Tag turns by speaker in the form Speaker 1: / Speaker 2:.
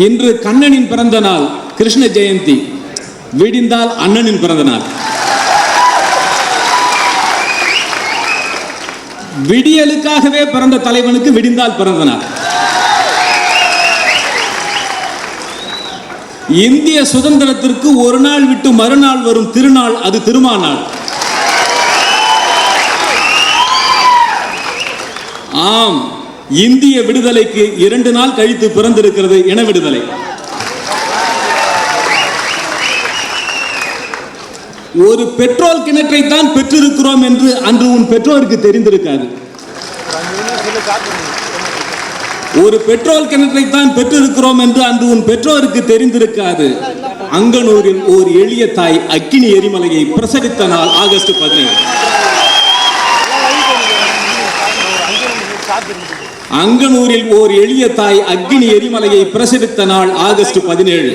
Speaker 1: இன்று கண்ணனின் பிறந்த நாள், கிருஷ்ண ஜெயந்தி. விடிந்தால் அண்ணனின் பிறந்த நாள். விடியலுக்காகவே பிறந்த தலைவனுக்கு விடிந்தால் பிறந்த நாள். இந்திய சுதந்திரத்திற்கு ஒரு நாள் விட்டு மறுநாள் வரும் திருநாள், அது திருமாநாள். ஆம், இந்திய விடுதலைக்கு 2 நாள் கழித்து பிறந்திருக்கிறது இன விடுதலை. ஒரு பெட்ரோல் கிணற்றை தான் பெற்றிருக்கிறோம் என்று அன்று உன் பெற்றோருக்கு தெரிந்திருக்காது. ஒரு பெட்ரோல் கிணற்றை தான் பெற்றிருக்கிறோம் என்று அன்று உன் பெற்றோருக்கு தெரிந்திருக்காது. அங்கனூரில் ஓர் எளிய தாய் அக்கினி எரிமலையை பிரசவித்த நாள் ஆகஸ்ட் 17. அங்கனூரில் ஓர் எளிய தாய் அக்கினி எரிமலையை பிரசவித்த நாள் ஆகஸ்ட் 17.